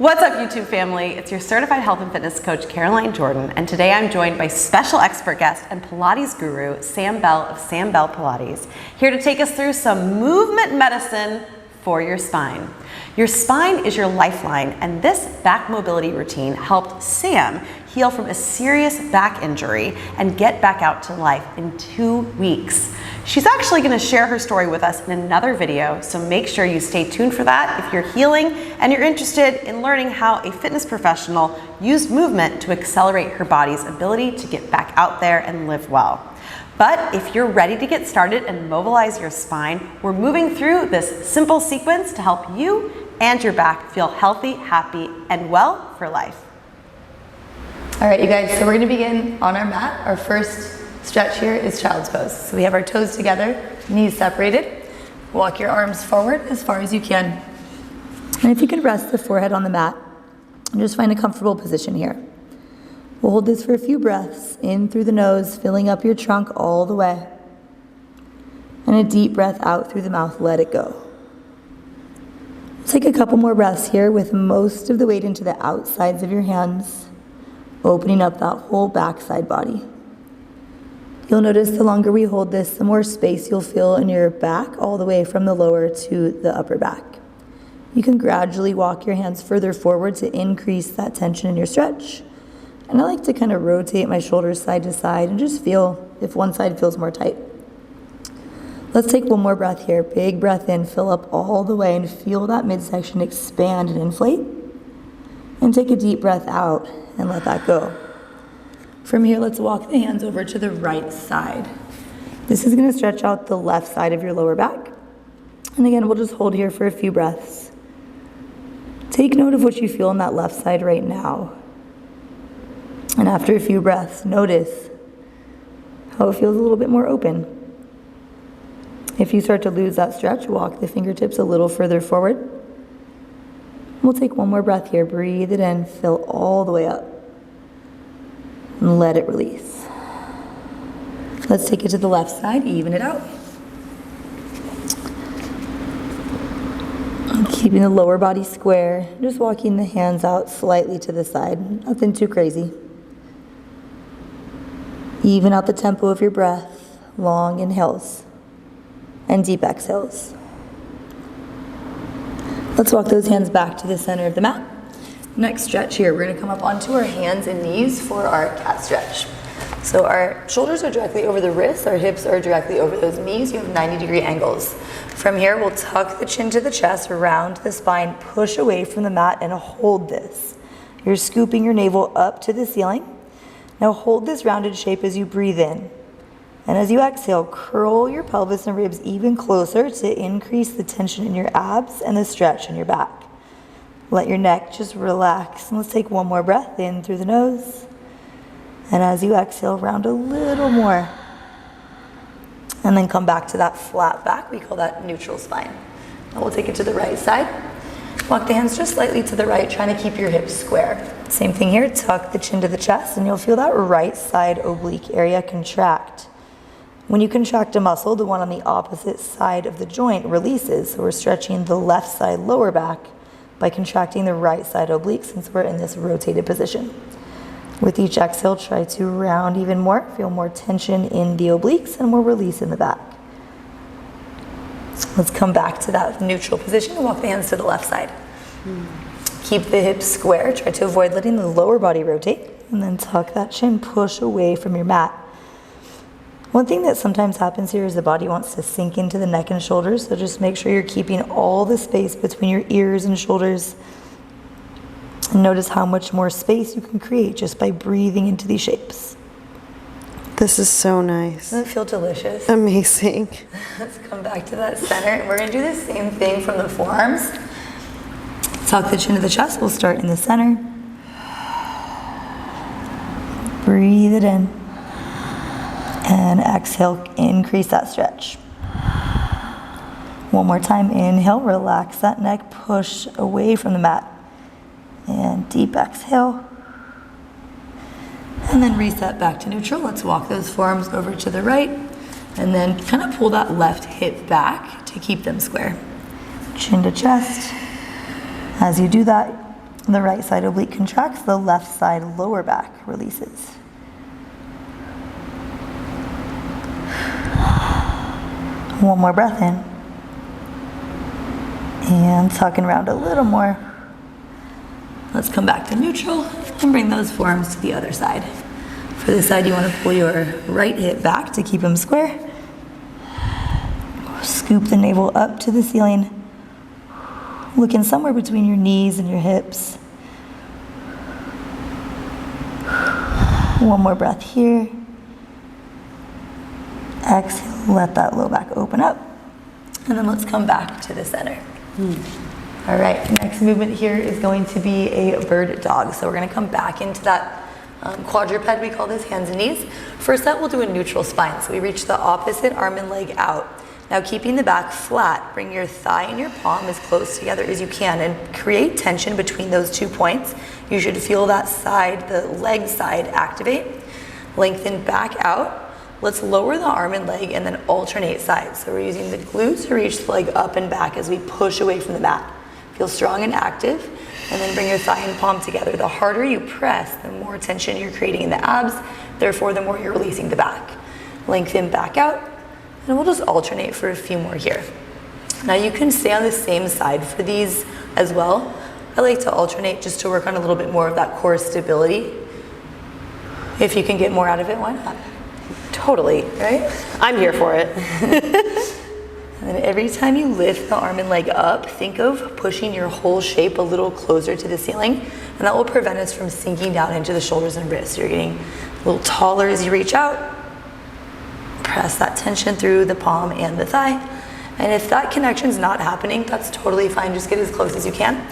What's up, YouTube family? It's your certified health and fitness coach, Caroline Jordan, and today I'm joined by special expert guest and Pilates guru, Sam Bell of Sam Bell Pilates, here to take us through some movement medicine for your spine. Your spine is your lifeline, and this back mobility routine helped Sam heal from a serious back injury and get back out to life in 2 weeks. She's actually going to share her story with us in another video, so make sure you stay tuned for that if you're healing and you're interested in learning how a fitness professional used movement to accelerate her body's ability to get back out there and live well. But if you're ready to get started and mobilize your spine, we're moving through this simple sequence to help you and your back feel healthy, happy, and well for life. All right, you guys, so we're gonna begin on our mat. Our first stretch here is child's pose. So we have our toes together, knees separated. Walk your arms forward as far as you can. And if you could rest the forehead on the mat, and just find a comfortable position here. We'll hold this for a few breaths, in through the nose, filling up your trunk all the way. And a deep breath out through the mouth, let it go. Take a couple more breaths here with most of the weight into the outsides of your hands, opening up that whole backside body. You'll notice the longer we hold this, the more space you'll feel in your back, all the way from the lower to the upper back. You can gradually walk your hands further forward to increase that tension in your stretch. And I like to kind of rotate my shoulders side to side and just feel if one side feels more tight. Let's take one more breath here. Big breath in, fill up all the way, and feel that midsection expand and inflate. And take a deep breath out and let that go. From here, let's walk the hands over to the right side. This is going to stretch out the left side of your lower back. And again, we'll just hold here for a few breaths. Take note of what you feel on that left side right now. And after a few breaths, notice how it feels a little bit more open. If you start to lose that stretch, walk the fingertips a little further forward. We'll take one more breath here. Breathe it in, fill all the way up. And let it release. Let's take it to the left side, even it out. And keeping the lower body square, just walking the hands out slightly to the side. Nothing too crazy. Even out the tempo of your breath, long inhales and deep exhales. Let's walk those hands back to the center of the mat. Next stretch here, we're gonna come up onto our hands and knees for our cat stretch. So our shoulders are directly over the wrists, our hips are directly over those knees. You have 90-degree angles. From here, we'll tuck the chin to the chest, around the spine, push away from the mat and hold this. You're scooping your navel up to the ceiling. Now hold this rounded shape as you breathe in. And as you exhale, curl your pelvis and ribs even closer to increase the tension in your abs and the stretch in your back. Let your neck just relax. And let's take one more breath in through the nose. And as you exhale, round a little more. And then come back to that flat back. We call that neutral spine. Now we'll take it to the right side. Walk the hands just slightly to the right, trying to keep your hips square. Same thing here, tuck the chin to the chest, and you'll feel that right side oblique area contract. When you contract a muscle, the one on the opposite side of the joint releases. So we're stretching the left side lower back by contracting the right side oblique, since we're in this rotated position. With each exhale, try to round even more. Feel more tension in the obliques and more release in the back. Let's come back to that neutral position and walk the hands to the left side. Keep the hips square. Try to avoid letting the lower body rotate. And then tuck that chin, push away from your mat. One thing that sometimes happens here is the body wants to sink into the neck and shoulders, so just make sure you're keeping all the space between your ears and shoulders. And notice how much more space you can create just by breathing into these shapes. This is so nice. Doesn't it feel delicious? Amazing. Let's come back to that center, and we're gonna do the same thing from the forearms. Tuck the chin to the chest. We'll start in the center. Breathe it in. And exhale, increase that stretch. One more time, inhale, relax that neck, push away from the mat. And deep exhale. And then reset back to neutral. Let's walk those forearms over to the right. And then kind of pull that left hip back to keep them square. Chin to chest. As you do that, The right side oblique contracts, the left side lower back releases. One more breath in. And tuck and round a little more. Let's come back to neutral and bring those forearms to the other side. For this side, you want to pull your right hip back to keep them square. Scoop the navel up to the ceiling. Looking somewhere between your knees and your hips. One more breath here. Exhale, let that low back open up. And then let's come back to the center. All right, next movement here is going to be a bird dog. So we're gonna come back into that quadruped, we call this, hands and knees. First up, we'll do a neutral spine. So we reach the opposite arm and leg out. Now keeping the back flat, bring your thigh and your palm as close together as you can and create tension between those 2 points. You should feel that side, the leg side, activate. Lengthen back out. Let's lower the arm and leg and then alternate sides. So we're using the glutes to reach the leg up and back as we push away from the mat. Feel strong and active, and then bring your thigh and palm together. The harder you press, the more tension you're creating in the abs, therefore the more you're releasing the back. Lengthen back out, and we'll just alternate for a few more here. Now you can stay on the same side for these as well. I like to alternate just to work on a little bit more of that core stability. If you can get more out of it, why not? Totally. Right? I'm here for it. And then every time you lift the arm and leg up, think of pushing your whole shape a little closer to the ceiling, and that will prevent us from sinking down into the shoulders and wrists. You're getting a little taller as you reach out. Press that tension through the palm and the thigh. And if that connection's not happening, that's totally fine. Just get as close as you can.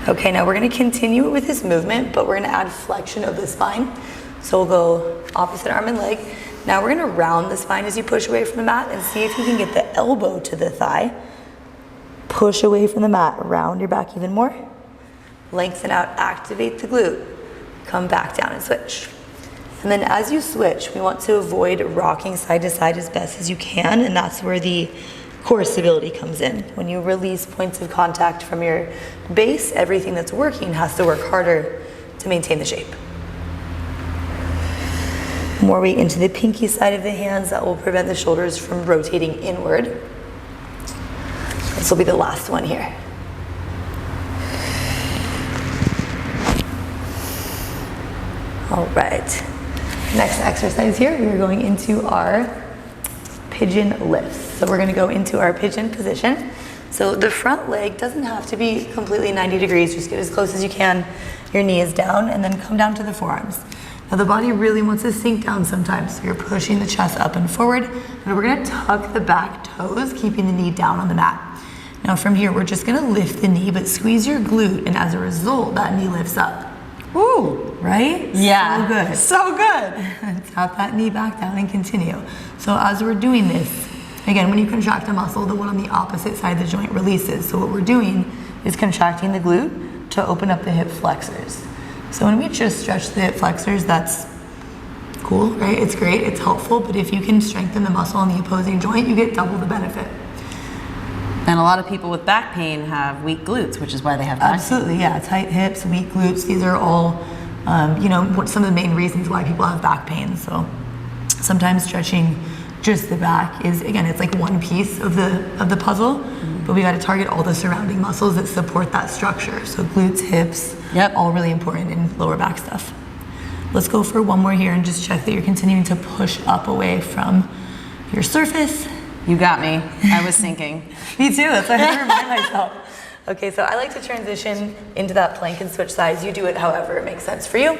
Okay, now we're gonna continue with this movement, but we're gonna add flexion of the spine. So we'll go opposite arm and leg. Now we're gonna round the spine as you push away from the mat and see if you can get the elbow to the thigh. Push away from the mat, round your back even more. Lengthen out, activate the glute. Come back down and switch. And then as you switch, we want to avoid rocking side to side as best as you can, and that's where the core stability comes in. When you release points of contact from your base, everything that's working has to work harder to maintain the shape. More weight into the pinky side of the hands, that will prevent the shoulders from rotating inward. This will be the last one here. All right, next exercise here, we're going into our pigeon lifts. So we're gonna go into our pigeon position. So the front leg doesn't have to be completely 90 degrees, just get as close as you can. Your knee is down and then come down to the forearms. Now the body really wants to sink down sometimes, so you're pushing the chest up and forward, and we're gonna tuck the back toes, keeping the knee down on the mat. Now from here, we're just gonna lift the knee, but squeeze your glute, and as a result, that knee lifts up. Ooh. Right? Yeah. So good. So good. Tap that knee back down and continue. So as we're doing this, again, when you contract a muscle, the one on the opposite side of the joint releases. So what we're doing is contracting the glute to open up the hip flexors. So when we just stretch the hip flexors, that's cool, right? It's great, it's helpful, but if you can strengthen the muscle on the opposing joint, you get double the benefit. And a lot of people with back pain have weak glutes, which is why they have back Absolutely, yeah. Tight hips, weak glutes, these are all, some of the main reasons why people have back pain. So sometimes stretching just the back is, again, it's like one piece of the puzzle, but we got to target all the surrounding muscles that support that structure. So glutes, hips, all really important in lower back stuff. Let's go for one more here and just check that you're continuing to push up away from your surface. You got me. I was thinking. Me too, that's what I remind myself. Okay, so I like to transition into that plank and switch sides. You do it however it makes sense for you.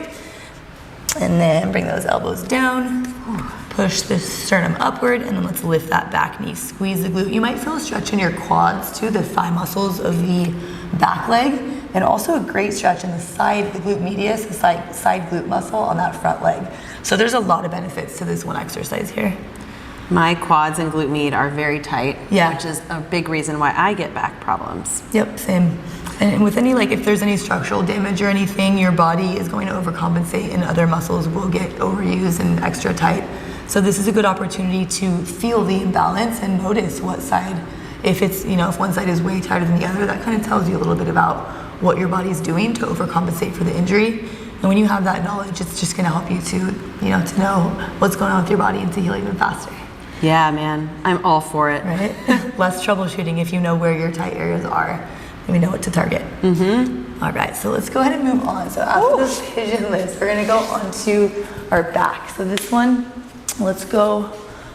And then bring those elbows down, push the sternum upward, and then let's lift that back knee. Squeeze the glute. You might feel a stretch in your quads too, the thigh muscles of the back leg, and also a great stretch in the side, the glute medius, the side glute muscle on that front leg. So there's a lot of benefits to this one exercise here. My quads and glute med are very tight, Yeah. which is a big reason why I get back problems. Yep, same. And with any, if there's any structural damage or anything, your body is going to overcompensate and other muscles will get overused and extra tight. So this is a good opportunity to feel the imbalance and notice what side If it's, if one side is way tighter than the other, that kind of tells you a little bit about what your body's doing to overcompensate for the injury. And when you have that knowledge, it's just gonna help you to know what's going on with your body and to heal even faster. Yeah, man, I'm all for it. Right? Less troubleshooting if you know where your tight areas are and we know what to target. Mm-hmm. All right, so let's go ahead and move on. So after this pigeon lift, we're gonna go onto our back. So this one, let's go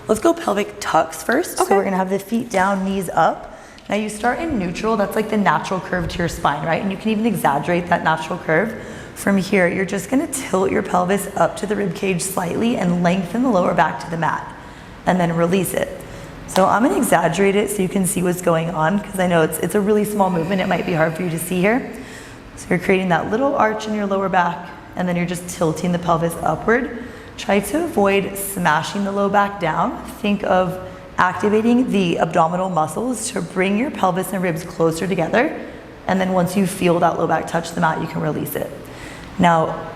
pelvic tucks first. Okay. So we're gonna have the feet down, knees up. Now you start in neutral, that's like the natural curve to your spine, right? And you can even exaggerate that natural curve. From here, you're just gonna tilt your pelvis up to the rib cage slightly and lengthen the lower back to the mat, and then release it. So I'm gonna exaggerate it so you can see what's going on, because I know it's a really small movement, it might be hard for you to see here. So you're creating that little arch in your lower back, and then you're just tilting the pelvis upward. Try to avoid smashing the low back down. Think of activating the abdominal muscles to bring your pelvis and ribs closer together, and then once you feel that low back touch the mat, you can release it. Now,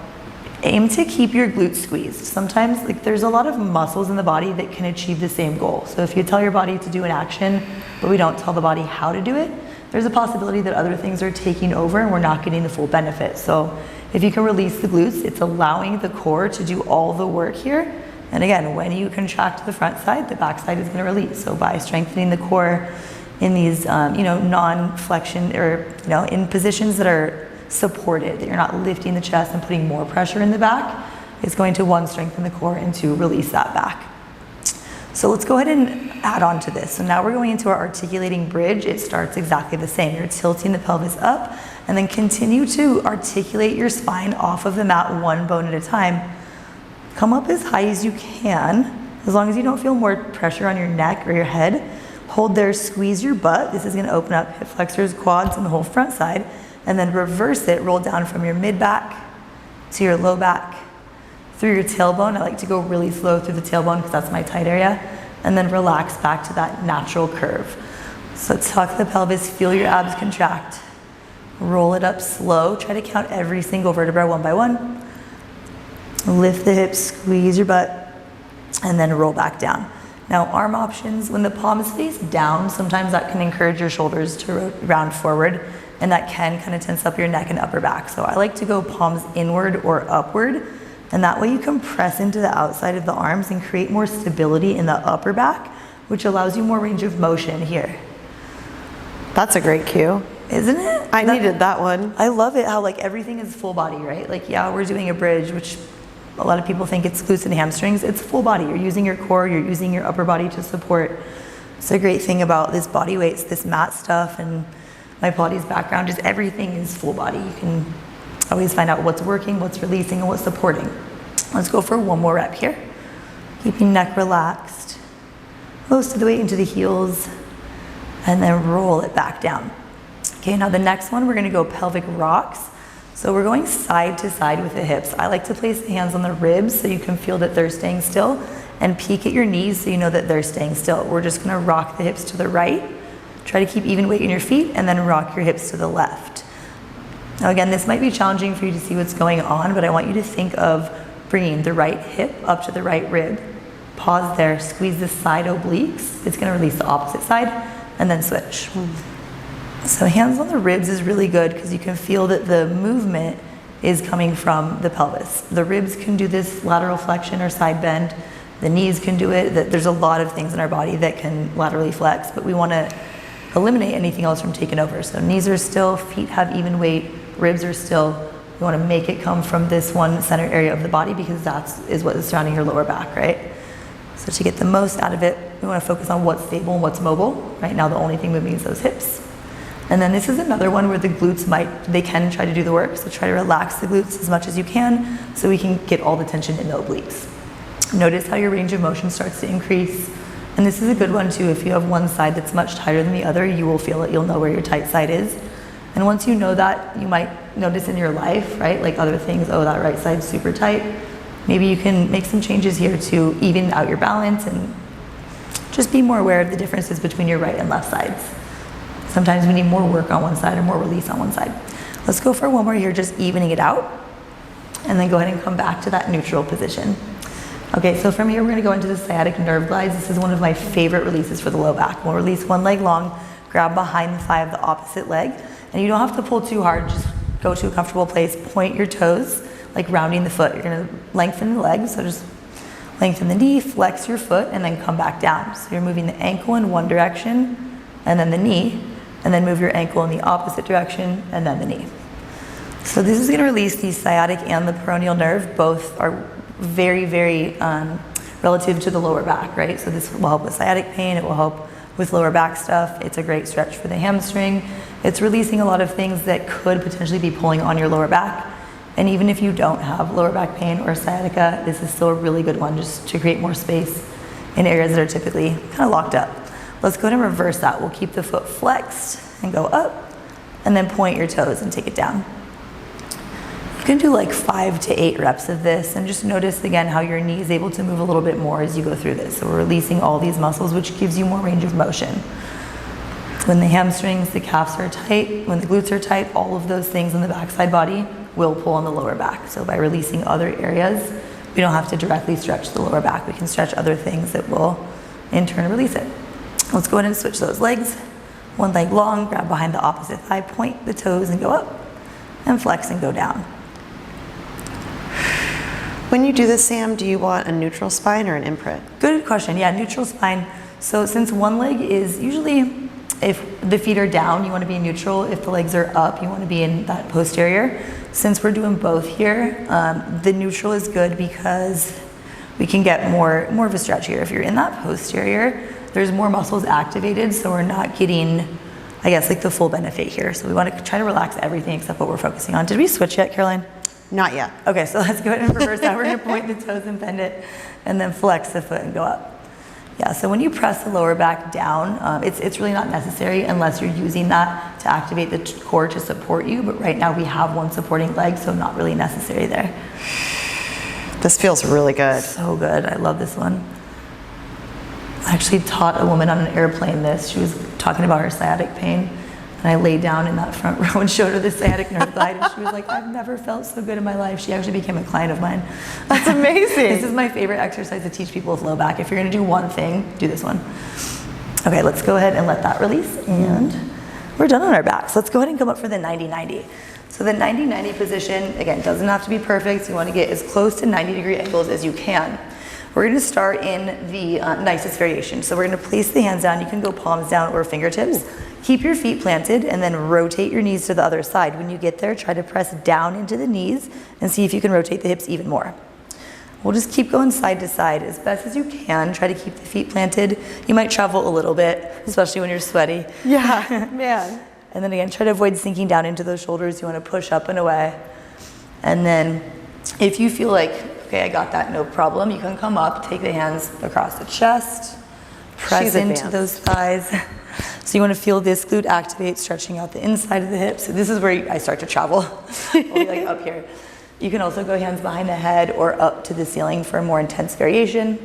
aim to keep your glutes squeezed. Sometimes there's a lot of muscles in the body that can achieve the same goal. So if you tell your body to do an action, but we don't tell the body how to do it, there's a possibility that other things are taking over and we're not getting the full benefit. So if you can release the glutes, it's allowing the core to do all the work here. And again, when you contract the front side, the back side is going to release. So by strengthening the core in these, non-flexion or, in positions that are supported, that you're not lifting the chest and putting more pressure in the back, it's going to, one, strengthen the core and two, release that back. So let's go ahead and add on to this. So now we're going into our articulating bridge. It starts exactly the same. You're tilting the pelvis up and then continue to articulate your spine off of the mat one bone at a time. Come up as high as you can, as long as you don't feel more pressure on your neck or your head. Hold there, squeeze your butt. This is gonna open up hip flexors, quads, and the whole front side. And then reverse it, roll down from your mid back to your low back, through your tailbone. I like to go really slow through the tailbone because that's my tight area. And then relax back to that natural curve. So tuck the pelvis, feel your abs contract. Roll it up slow. Try to count every single vertebra one by one. Lift the hips, squeeze your butt, and then roll back down. Now arm options, when the palms face down, sometimes that can encourage your shoulders to round forward, and that can kind of tense up your neck and upper back. So I like to go palms inward or upward, and that way you can press into the outside of the arms and create more stability in the upper back, which allows you more range of motion here. That's a great cue. Isn't it? I needed that one. I love it how everything is full body, right? We're doing a bridge, which a lot of people think it's glutes and hamstrings. It's full body. You're using your core, you're using your upper body to support. It's a great thing about this body weights, this mat stuff, and my Pilates background, just everything is full body. You can always find out what's working, what's releasing, and what's supporting. Let's go for one more rep here. Keeping neck relaxed. Most of the weight into the heels, and then roll it back down. Okay, now the next one, we're gonna go pelvic rocks. So we're going side to side with the hips. I like to place the hands on the ribs so you can feel that they're staying still, and peek at your knees so you know that they're staying still. We're just gonna rock the hips to the right. Try to keep even weight in your feet, and then rock your hips to the left. Now again, this might be challenging for you to see what's going on, but I want you to think of bringing the right hip up to the right rib. Pause there, squeeze the side obliques. It's gonna release the opposite side, and then switch. So hands on the ribs is really good because you can feel that the movement is coming from the pelvis. The ribs can do this lateral flexion or side bend. The knees can do it. There's a lot of things in our body that can laterally flex, but we wanna eliminate anything else from taking over. So knees are still, feet have even weight, ribs are still. You wanna make it come from this one center area of the body because is what is surrounding your lower back, right? So to get the most out of it, we wanna focus on what's stable and what's mobile. Right now, the only thing moving is those hips. And then this is another one where the glutes they can try to do the work. So try to relax the glutes as much as you can so we can get all the tension in the obliques. Notice how your range of motion starts to increase. And this is a good one too. If you have one side that's much tighter than the other, you will feel it. You'll know where your tight side is. And once you know that, you might notice in your life, right? Like other things, oh, that right side's super tight. Maybe you can make some changes here to even out your balance and just be more aware of the differences between your right and left sides. Sometimes we need more work on one side or more release on one side. Let's go for one more here, just evening it out. And then go ahead and come back to that neutral position. Okay, so from here we're gonna go into the sciatic nerve glides. This is one of my favorite releases for the low back. We'll release one leg long, grab behind the thigh of the opposite leg, and you don't have to pull too hard, just go to a comfortable place, point your toes, like rounding the foot. You're gonna lengthen the leg, so just lengthen the knee, flex your foot, and then come back down. So you're moving the ankle in one direction, and then the knee, and then move your ankle in the opposite direction, and then the knee. So this is gonna release the sciatic and the peroneal nerve. Both are very, very relative to the lower back, right? So this will help with sciatic pain, it will help with lower back stuff. It's a great stretch for the hamstring. It's releasing a lot of things that could potentially be pulling on your lower back. And even if you don't have lower back pain or sciatica, this is still a really good one just to create more space in areas that are typically kind of locked up. Let's go ahead and reverse that. We'll keep the foot flexed and go up, and then point your toes and take it down. You can do like 5 to 8 reps of this, and just notice again how your knee is able to move a little bit more as you go through this. So we're releasing all these muscles, which gives you more range of motion. When the hamstrings, the calves are tight, when the glutes are tight, all of those things in the backside body will pull on the lower back. So by releasing other areas, we don't have to directly stretch the lower back. We can stretch other things that will in turn release it. Let's go ahead and switch those legs. One leg long, grab behind the opposite thigh, point the toes and go up, and flex and go down. When you do this, Sam, do you want a neutral spine or an imprint? Good question. Yeah, neutral spine. So since one leg is usually, if the feet are down, you want to be in neutral. If the legs are up, you want to be in that posterior. Since we're doing both here, the neutral is good because we can get more of a stretch here. If you're in that posterior, there's more muscles activated, so we're not getting, I guess, like the full benefit here. So we want to try to relax everything except what we're focusing on. Did we switch yet, Caroline? Not yet. Okay, so let's go ahead and reverse that. We're gonna point the toes and bend it, and then flex the foot and go up. Yeah, so when you press the lower back down, it's really not necessary unless you're using that to activate the core to support you, but right now we have one supporting leg, so not really necessary there. This feels really good. So good, I love this one. I actually taught a woman on an airplane this. She was talking about her sciatic pain, and I laid down in that front row and showed her the sciatic nerve glide, and she was like, I've never felt so good in my life. She actually became a client of mine. That's amazing. This is my favorite exercise to teach people with low back. If you're gonna do one thing, do this one. Okay, let's go ahead and let that release, and we're done on our backs. Let's go ahead and come up for the 90-90. So the 90-90 position, again, doesn't have to be perfect. You wanna get as close to 90-degree angles as you can. We're gonna start in the nicest variation. So we're gonna place the hands down. You can go palms down or fingertips. Keep your feet planted and then rotate your knees to the other side. When you get there, try to press down into the knees and see if you can rotate the hips even more. We'll just keep going side to side as best as you can. Try to keep the feet planted. You might travel a little bit, especially when you're sweaty. Yeah, man. And then again, try to avoid sinking down into those shoulders. You wanna push up and away. And then if you feel like, okay, I got that, no problem, you can come up, take the hands across the chest, press into those thighs. So you want to feel this glute activate, stretching out the inside of the hips. So this is where I start to travel. I'll be like up here. You can also go hands behind the head or up to the ceiling for a more intense variation.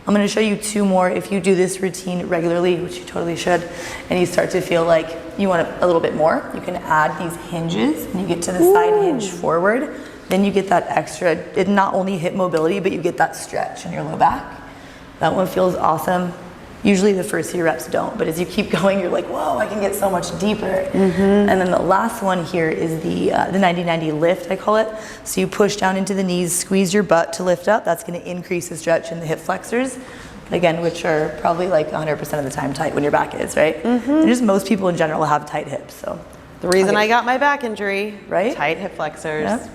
I'm going to show you 2 more. If you do this routine regularly, which you totally should, and you start to feel like you want a little bit more, you can add these hinges and you get to the side hinge forward. Then you get that extra, it not only hip mobility, but you get that stretch in your low back. That one feels awesome. Usually the first few reps don't, but as you keep going, you're like, whoa, I can get so much deeper. And then the last one here is the 90-90 lift, I call it. So you push down into the knees, squeeze your butt to lift up. That's gonna increase the stretch in the hip flexors, again, which are probably like 100% of the time tight when your back is, right? And just most people in general have tight hips, so. The reason I got my back injury, right? Tight hip flexors. Yep.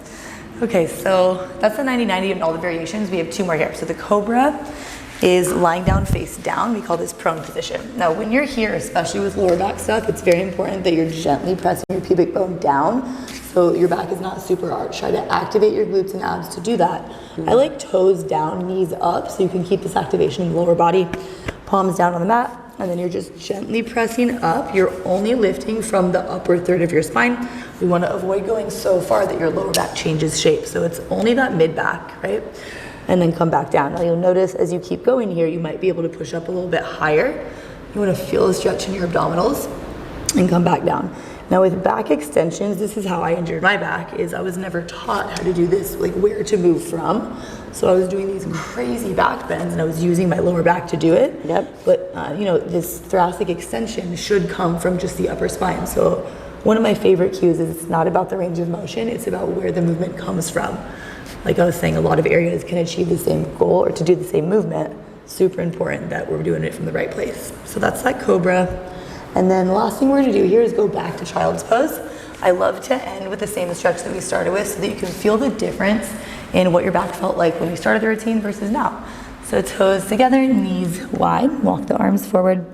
Okay, so that's the 90-90 and all the variations. We have 2 more here. So the Cobra is lying down face down. We call this prone position. Now when you're here, especially with lower back stuff, it's very important that you're gently pressing your pubic bone down so your back is not super arched. Try to activate your glutes and abs to do that. I like toes down, knees up, so you can keep this activation in the lower body. Palms down on the mat, and then you're just gently pressing up. You're only lifting from the upper third of your spine. We want to avoid going so far that your lower back changes shape. So it's only that mid back, right? And then come back down. Now you'll notice as you keep going here, you might be able to push up a little bit higher. You want to feel the stretch in your abdominals and come back down. Now with back extensions, this is how I injured my back, is I was never taught how to do this, like where to move from. So I was doing these crazy back bends and I was using my lower back to do it. Yep. But you know, this thoracic extension should come from just the upper spine. So one of my favorite cues is it's not about the range of motion, it's about where the movement comes from. Like I was saying, a lot of areas can achieve the same goal or to do the same movement. Super important that we're doing it from the right place. So that's that Cobra. And then the last thing we're gonna do here is go back to child's pose. I love to end with the same stretch that we started with so that you can feel the difference in what your back felt like when you started the routine versus now. So toes together, knees wide, walk the arms forward.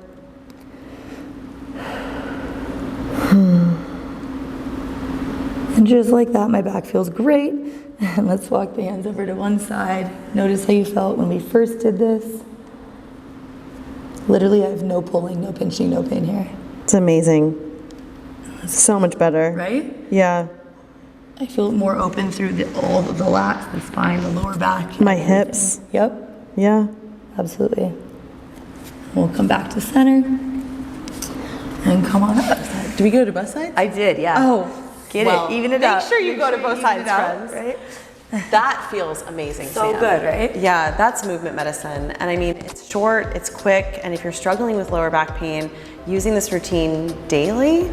And just like that, my back feels great. And let's walk the hands over to one side. Notice how you felt when we first did this. Literally, I have no pulling, no pinching, no pain here. It's amazing. So much better. Right? Yeah. I feel more open through all of the lats, the spine, the lower back. My hips. Yep. Yeah. Absolutely. We'll come back to center. And come on up. Do we go to both sides? I did, yeah. Oh. Get it, even it out. Make sure you go to both sides, friends. Right? That feels amazing, So Sam. good, right? Yeah, that's movement medicine. And I mean, it's short, it's quick, and if you're struggling with lower back pain, using this routine daily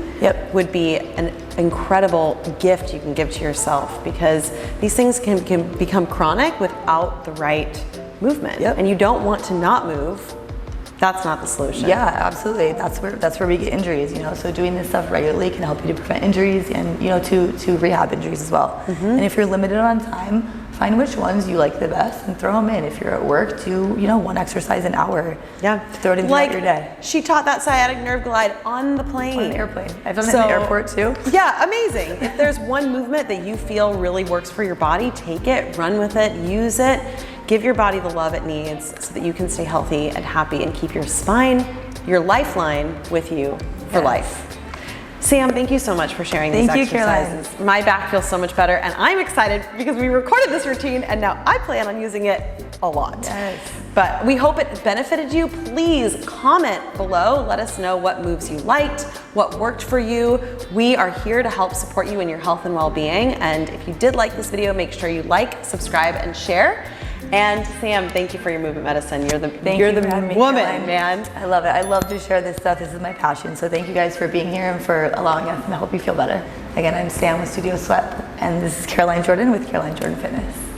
would be an incredible gift you can give to yourself, because these things can become chronic without the right movement. And you don't want to not move. That's not the solution. Yeah, absolutely. That's where we get injuries, you know. So doing this stuff regularly can help you to prevent injuries and, you know, to rehab injuries as well. And if you're limited on time, find which ones you like the best and throw them in. If you're at work, do, you know, one exercise an hour. Yeah. Throw it in throughout your day. She taught that sciatic nerve glide on the plane. On an airplane. I've done it in the airport too. Yeah, amazing. If there's one movement that you feel really works for your body, take it, run with it, use it. Give your body the love it needs so that you can stay healthy and happy and keep your spine, your lifeline with you for life. Sam, thank you so much for sharing these exercises. Caroline. My back feels so much better, and I'm excited because we recorded this routine and now I plan on using it a lot. Yes. But we hope it benefited you. Please comment below. Let us know what moves you liked, what worked for you. We are here to help support you in your health and well-being. And if you did like this video, make sure you like, subscribe, and share. And Sam, thank you for your movement medicine. You're the woman, man. I love it. I love to share this stuff. This is my passion. So thank you guys for being here and for allowing us to help you feel better. Again, I'm Sam with Studio Sweat, and this is Caroline Jordan with Caroline Jordan Fitness.